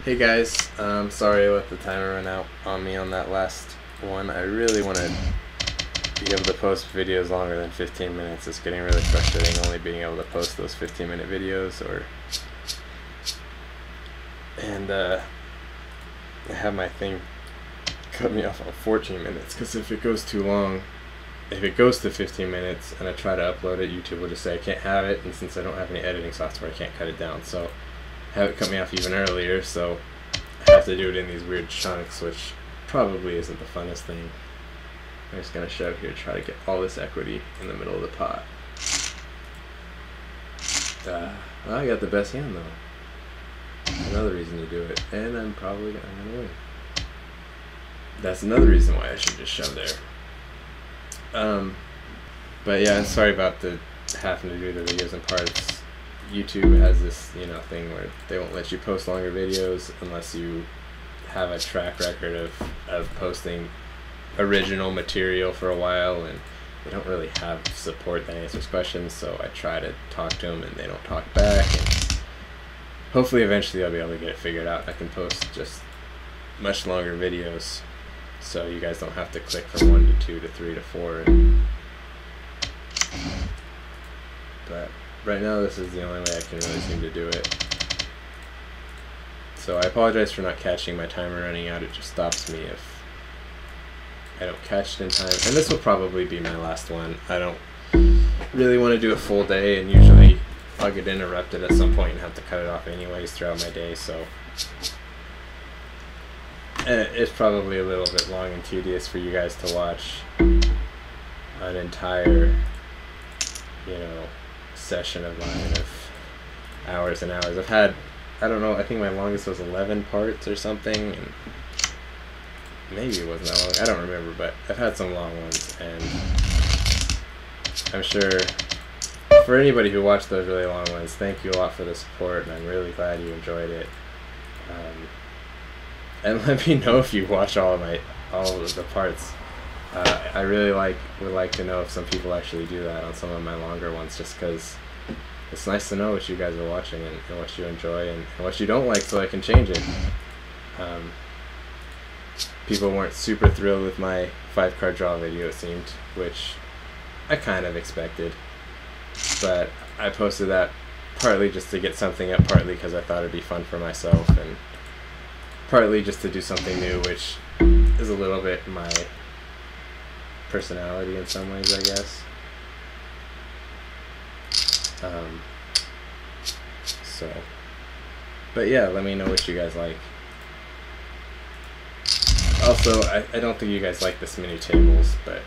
Hey guys, sorry I let the timer run out on me on that last one. I really want to be able to post videos longer than 15 minutes. It's getting really frustrating only being able to post those 15-minute videos, and I have my thing cut me off on 14 minutes because if it goes too long, if it goes to 15 minutes and I try to upload it, YouTube will just say I can't have it, and since I don't have any editing software, I can't cut it down. So have it cut me off even earlier, so I have to do it in these weird chunks, which probably isn't the funnest thing. I'm just gonna shove here, try to get all this equity in the middle of the pot. Well, I got the best hand though. Another reason to do it, and I'm gonna win. That's another reason why I should just shove there. But yeah, I'm sorry about the having to do the videos in parts. YouTube has this, thing where they won't let you post longer videos unless you have a track record of posting original material for a while, and they don't really have support that answers questions, so I try to talk to them and they don't talk back, and hopefully eventually I'll be able to get it figured out. I can post just much longer videos so you guys don't have to click from 1 to 2 to 3 to 4. But right now this is the only way I can really seem to do it. So I apologize for not catching my timer running out. It just stops me if I don't catch it in time. And this will probably be my last one. I don't really want to do a full day, and usually I'll get interrupted at some point and have to cut it off anyways throughout my day, so it's probably a little bit long and tedious for you guys to watch an entire, session of mine of hours and hours. I've had, I don't know, I think my longest was 11 parts or something, and maybe it wasn't that long, I don't remember, but I've had some long ones, and I'm sure for anybody who watched those really long ones, thank you a lot for the support, and I'm really glad you enjoyed it. And let me know if you watch all of the parts. I really would like to know if some people actually do that on some of my longer ones, just because it's nice to know what you guys are watching and what you enjoy and what you don't like, so I can change it. People weren't super thrilled with my 5-card draw video, it seemed, which I kind of expected, but I posted that partly just to get something up, partly because I thought it'd be fun for myself, and partly just to do something new, which is a little bit my personality in some ways, I guess. But yeah, let me know what you guys like. Also, I don't think you guys like this many tables, but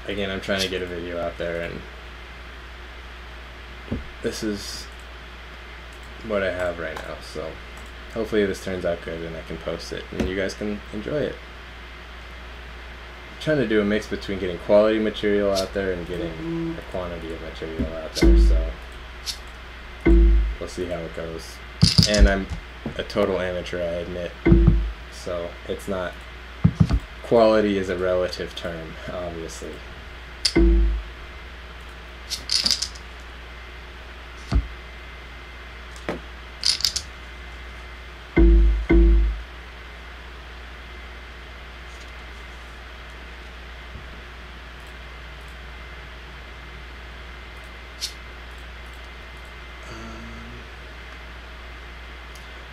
again, I'm trying to get a video out there, and this is what I have right now, so hopefully this turns out good and I can post it and you guys can enjoy it. I'm trying to do a mix between getting quality material out there and getting a quantity of material out there, so we'll see how it goes. And I'm a total amateur, I admit, so it's not, quality is a relative term, obviously.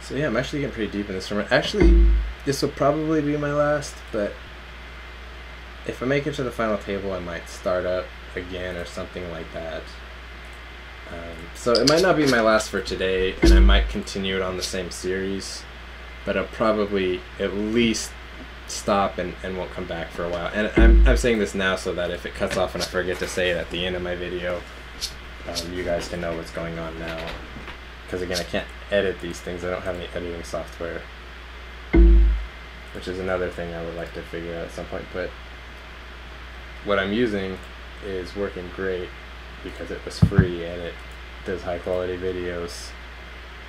So yeah, I'm actually getting pretty deep in this tournament. Actually, this will probably be my last, but if I make it to the final table, I might start up again or something like that. So it might not be my last for today, and I might continue it on the same series, but I'll probably at least stop and won't come back for a while. And I'm saying this now so that if it cuts off and I forget to say it at the end of my video, you guys can know what's going on now. Because again, I can't edit these things. I don't have any editing software, which is another thing I would like to figure out at some point. But what I'm using is working great because it was free and it does high quality videos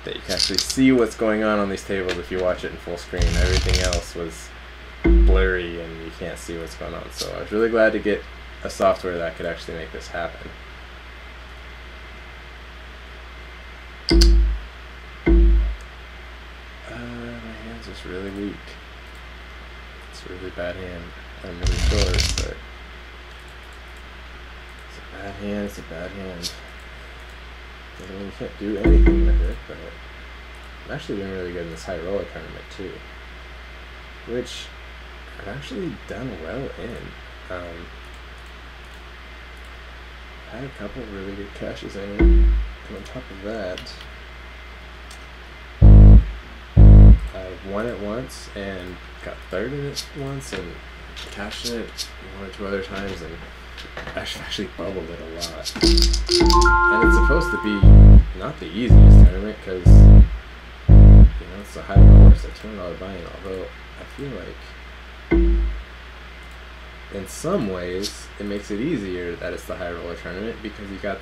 that you can actually see what's going on these tables if you watch it in full screen. Everything else was blurry and you can't see what's going on. So I was really glad to get a software that could actually make this happen. My just really weak. It's a really bad hand. I'm really short, but it's a bad hand. It's a bad hand. Doesn't mean you can't do anything with it, but I'm actually doing really good in this high roller tournament too, which I've actually done well in. Had a couple of really good cashes in it, and on top of that, I won it once and got third in it once and cashed in it one or two other times, and actually bubbled it a lot. And it's supposed to be not the easiest tournament because, you know, it's a high roller, so $200 buy-in, although I feel like in some ways it makes it easier that it's the high roller tournament because you got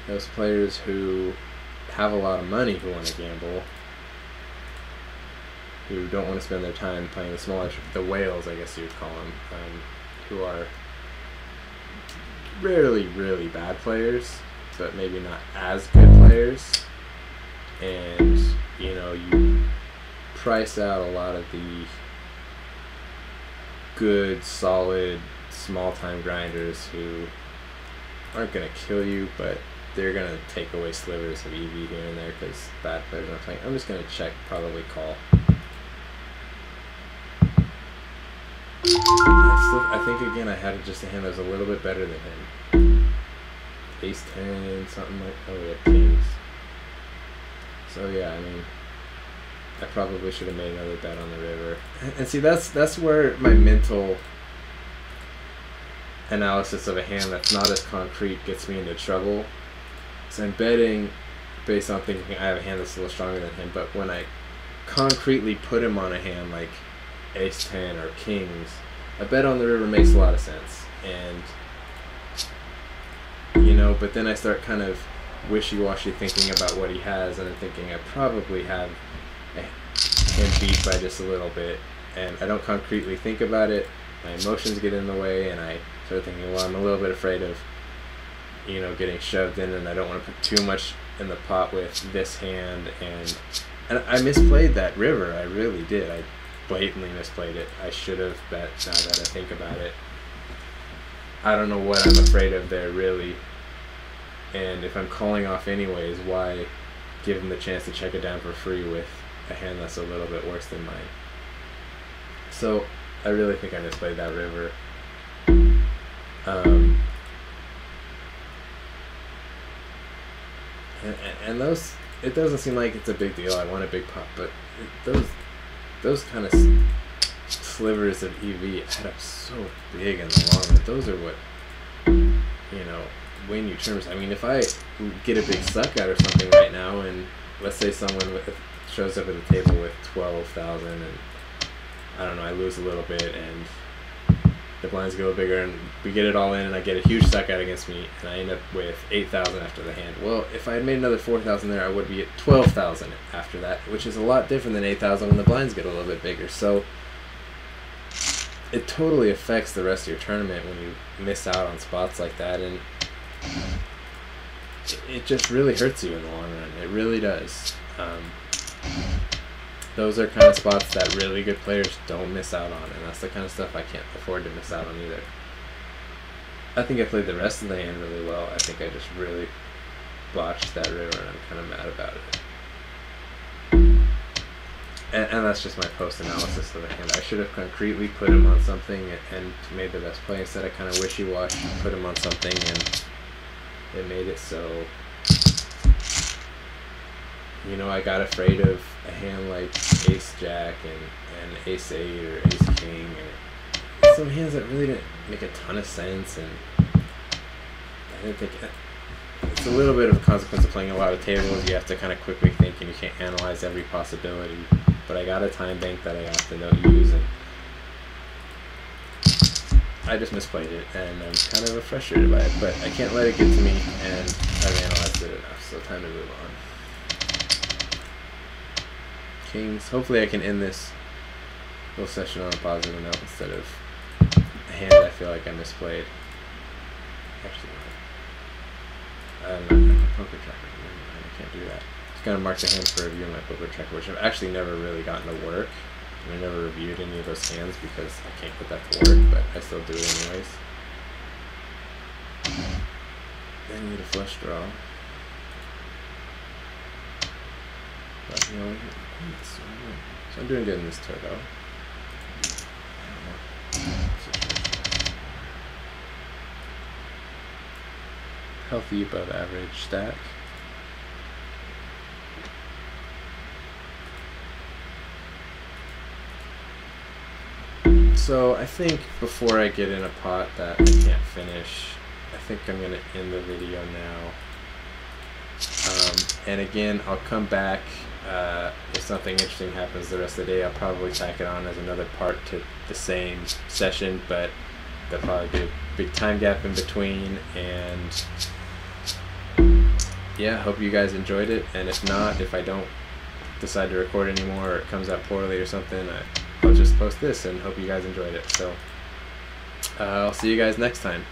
those players who have a lot of money who want to gamble, who don't want to spend their time playing the smaller, the whales, I guess you would call them, who are rarely really bad players, but maybe not as good players. And, you know, you price out a lot of the good, solid, small-time grinders who aren't going to kill you, but they're going to take away slivers of EV here and there because bad players aren't playing. I'm just going to check, probably call. I think, again, I had just a hand that was a little bit better than him. Ace 10, something like, oh, we had kings. So, yeah, I mean, I probably should have made another bet on the river. And see, that's where my mental analysis of a hand that's not as concrete gets me into trouble. So I'm betting based on thinking I have a hand that's a little stronger than him, but when I concretely put him on a hand like Ace 10 or Kings, a bet on the river makes a lot of sense. And, you know, but then I start kind of wishy-washy thinking about what he has, and I'm thinking I probably have him beat by just a little bit, and I don't concretely think about it. My emotions get in the way, and I start thinking, well, I'm a little bit afraid of, you know, getting shoved in, and I don't want to put too much in the pot with this hand, and I misplayed that river. I really did. I blatantly misplayed it. I should have bet, now that I think about it. I don't know what I'm afraid of there, really. And if I'm calling off anyways, why give him the chance to check it down for free with a hand that's a little bit worse than mine? So I really think I misplayed that river. And those, it doesn't seem like it's a big deal. I want a big pot, but those kind of slivers of EV add up so big in the long run. Those are what, you know, win you terms. I mean, if I get a big suck out or something right now, and let's say someone shows up at the table with 12,000, and I don't know, I lose a little bit, and the blinds get a little bigger, and we get it all in, and I get a huge suck out against me, and I end up with 8,000 after the hand. Well, if I had made another 4,000 there, I would be at 12,000 after that, which is a lot different than 8,000 when the blinds get a little bit bigger. So it totally affects the rest of your tournament when you miss out on spots like that, and it just really hurts you in the long run. It really does. Those are kind of spots that really good players don't miss out on, and that's the kind of stuff I can't afford to miss out on either. I think I played the rest of the hand really well. I think I just really botched that river, and I'm kind of mad about it. And that's just my post-analysis of the hand. I should have concretely put him on something and made the best play. Instead, I kind of wishy-washy, put him on something, and it made it so, you know, I got afraid of a hand like Ace-Jack and Ace-8 or Ace-King, or some hands that really didn't make a ton of sense, and I didn't think it's a little bit of a consequence of playing a lot of tables. You have to kind of quickly think, and you can't analyze every possibility. But I got a time bank that I often don't use, and I just misplayed it, and I'm kind of frustrated by it, but I can't let it get to me, and I've analyzed it enough, so time to move on. Kings. Hopefully I can end this little session on a positive note instead of a hand I feel like I misplayed. Actually, I'm not a poker tracker. I can't do that. Just gonna mark the hands for review in my booklet tracker, which I've actually never really gotten to work. And I never reviewed any of those hands because I can't put that to work, but I still do it anyways. Then need a flush draw. But, you know, so I'm doing good in this turbo. Healthy above average stack. So I think before I get in a pot that I can't finish, I think I'm going to end the video now. And again, I'll come back if something interesting happens the rest of the day. I'll probably tack it on as another part to the same session, but there'll probably be a big time gap in between. And yeah, hope you guys enjoyed it. And if not, if I don't decide to record anymore or it comes out poorly or something, I'll just post this and hope you guys enjoyed it. So I'll see you guys next time.